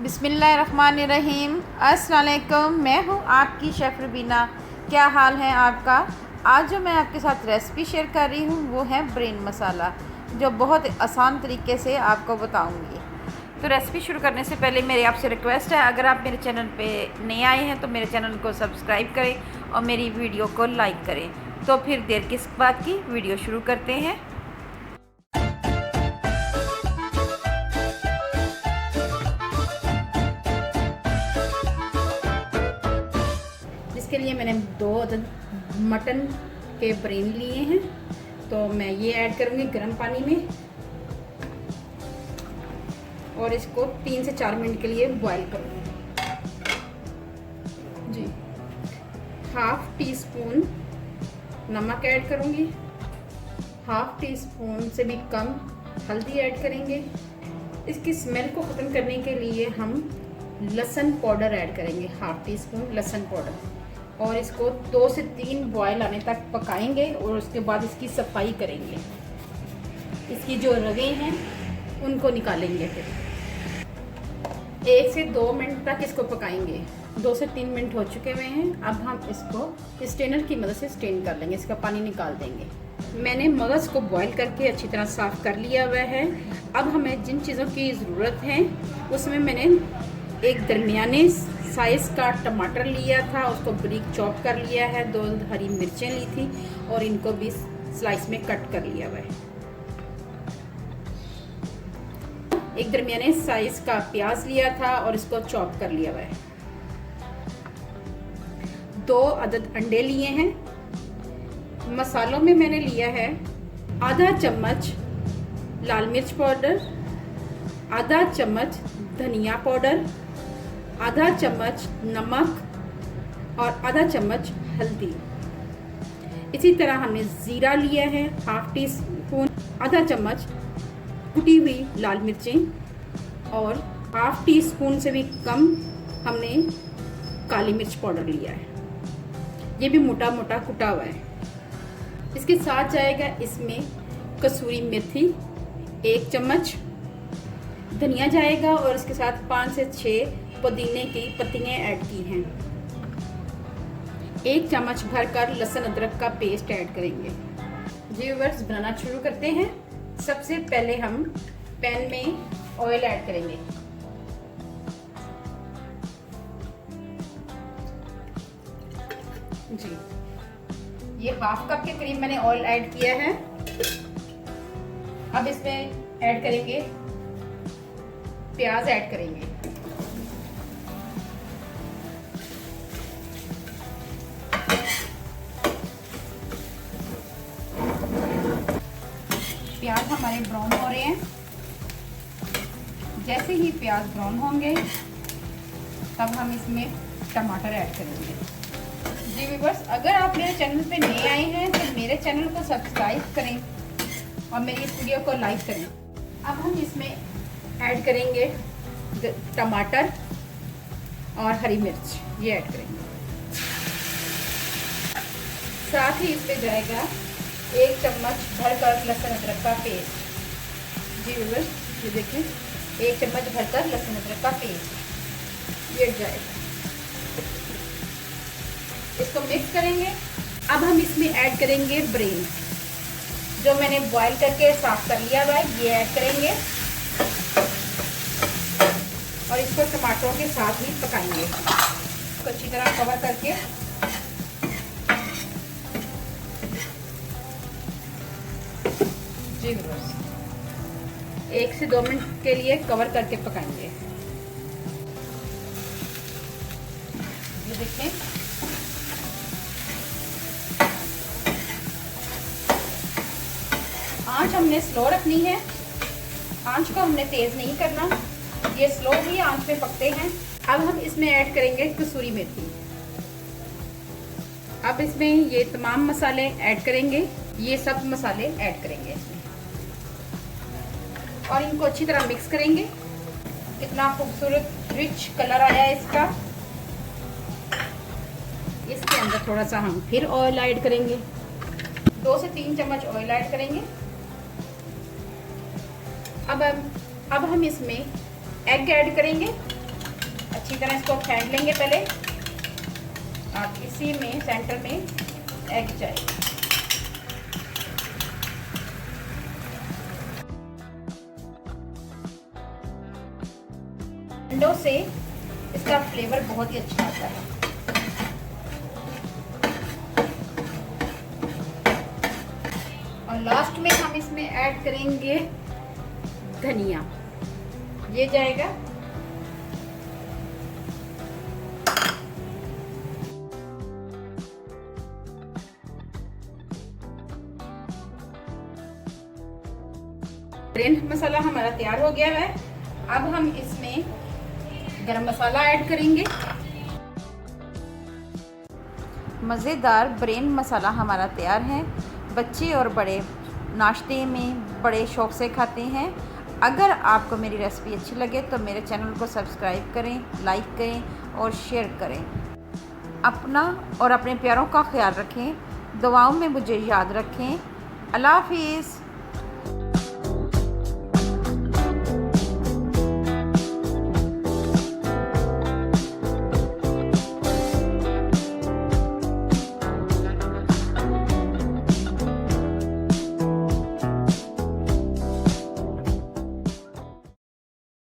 बिस्मिल्लाहिर्रहमानिर्रहीम। अस्सलाम वालेकुम। मैं हूँ आपकी शेफ़ रुबीना। क्या हाल है आपका? आज जो मैं आपके साथ रेसिपी शेयर कर रही हूँ वो है ब्रेन मसाला, जो बहुत आसान तरीके से आपको बताऊँगी। तो रेसिपी शुरू करने से पहले मेरी आपसे रिक्वेस्ट है, अगर आप मेरे चैनल पे नए आए हैं तो मेरे चैनल को सब्सक्राइब करें और मेरी वीडियो को लाइक करें। तो फिर देर किस बात की, वीडियो शुरू करते हैं। इसके लिए मैंने 2 अदद मटन के ब्रेन लिए हैं, तो मैं ये ऐड करूँगी गर्म पानी में और इसको 3 से 4 मिनट के लिए बॉईल करूँगी जी। 1/2 टीस्पून नमक ऐड करूँगी, 1/2 टीस्पून से भी कम हल्दी ऐड करेंगे। इसकी स्मेल को ख़त्म करने के लिए हम लहसुन पाउडर ऐड करेंगे, 1/2 टीस्पून लहसुन पाउडर, और इसको 2 से 3 बॉयल आने तक पकाएंगे और उसके बाद इसकी सफाई करेंगे। इसकी जो रगें हैं उनको निकालेंगे। फिर 1 से 2 मिनट तक इसको पकाएंगे। 2 से 3 मिनट हो चुके हुए हैं। अब हम इसको स्ट्रेनर की मदद से स्ट्रेन कर लेंगे, इसका पानी निकाल देंगे। मैंने मगज़ को बॉईल करके अच्छी तरह साफ़ कर लिया हुआ है। अब हमें जिन चीज़ों की ज़रूरत है उसमें मैंने एक दरमियाने साइज़ का टमाटर लिया था, उसको बारीक चॉप कर लिया है। 2 हरी मिर्चें ली थी और इनको भी स्लाइस में कट कर लिया हुआ है। एक दरमियाने साइज़ का प्याज लिया था और इसको चॉप कर लिया हुआ है। 2 अदद अंडे लिए हैं। मसालों में मैंने लिया है आधा चम्मच लाल मिर्च पाउडर, आधा चम्मच धनिया पाउडर, आधा चम्मच नमक और आधा चम्मच हल्दी। इसी तरह हमने ज़ीरा लिया है 1/2 टीस्पून, आधा चम्मच कुटी हुई लाल मिर्चें और 1/2 टीस्पून से भी कम हमने काली मिर्च पाउडर लिया है। ये भी मोटा मोटा कुटा हुआ है। इसके साथ जाएगा इसमें कसूरी मेथी 1 चम्मच, धनिया जाएगा और इसके साथ 5 से 6 पुदीने की पत्तियां ऐड की हैं। 1 चम्मच भरकर लहसुन अदरक का पेस्ट ऐड करेंगे। जी व्यूअर्स, बनाना शुरू करते हैं। सबसे पहले हम पैन में ऑयल ऐड करेंगे। जी, ये 1/2 कप के करीब मैंने ऑयल ऐड किया है। अब इसमें ऐड करेंगे प्याज ऐड करेंगे। प्याज हमारे ब्राउन हो रहे हैं। जैसे ही प्याज ब्राउन होंगे तब हम इसमें टमाटर ऐड करेंगे। जी व्यूअर्स, अगर आप मेरे चैनल पे नए आए हैं तो मेरे चैनल को सब्सक्राइब करें और मेरी इस वीडियो को लाइक करें। अब हम इसमें ऐड करेंगे टमाटर और हरी मिर्च, ये ऐड करेंगे। साथ ही इसमें जाएगा 1 चम्मच भरकर लहसुन अदरक का पेस्ट। जी व्यूअर्स, ये देखिए 1 चम्मच भरकर लहसुन अदरक का पेस्ट ये जाएगा। इसको मिक्स करेंगे। अब हम इसमें ऐड करेंगे ब्रेन, जो मैंने बॉईल करके साफ कर लिया हुआ है, ये ऐड करेंगे और इसको टमाटरों के साथ ही पकाएंगे। इसको अच्छी तरह कवर करके जी व्यूअर्स 1 से 2 मिनट के लिए कवर करके पकाएंगे। ये देखें, आंच हमने स्लो रखनी है, आंच को हमने तेज नहीं करना, ये स्लो ही आंच पे पकते हैं। अब हम इसमें ऐड करेंगे कसूरी मेथी। अब इसमें ये तमाम मसाले ऐड करेंगे, ये सब मसाले ऐड करेंगे इसमें और इनको अच्छी तरह मिक्स करेंगे। कितना खूबसूरत रिच कलर आया है इसका। इसके अंदर थोड़ा सा हम फिर ऑयल ऐड करेंगे, 2 से 3 चम्मच ऑयल ऐड करेंगे। अब हम इसमें एग ऐड करेंगे। अच्छी तरह इसको फेंट लेंगे पहले। और इसी में सेंटर में एग जाएगा। अंडों से इसका फ्लेवर बहुत ही अच्छा आता है। और लास्ट में हम इसमें ऐड करेंगे धनिया, ये जाएगा। ब्रेन मसाला हमारा तैयार हो गया है। अब हम इसमें गरम मसाला ऐड करेंगे। मज़ेदार ब्रेन मसाला हमारा तैयार है। बच्चे और बड़े नाश्ते में बड़े शौक़ से खाते हैं। अगर आपको मेरी रेसिपी अच्छी लगे तो मेरे चैनल को सब्सक्राइब करें, लाइक करें और शेयर करें। अपना और अपने प्यारों का ख्याल रखें। दुआओं में मुझे याद रखें। अल्लाह हाफिज़।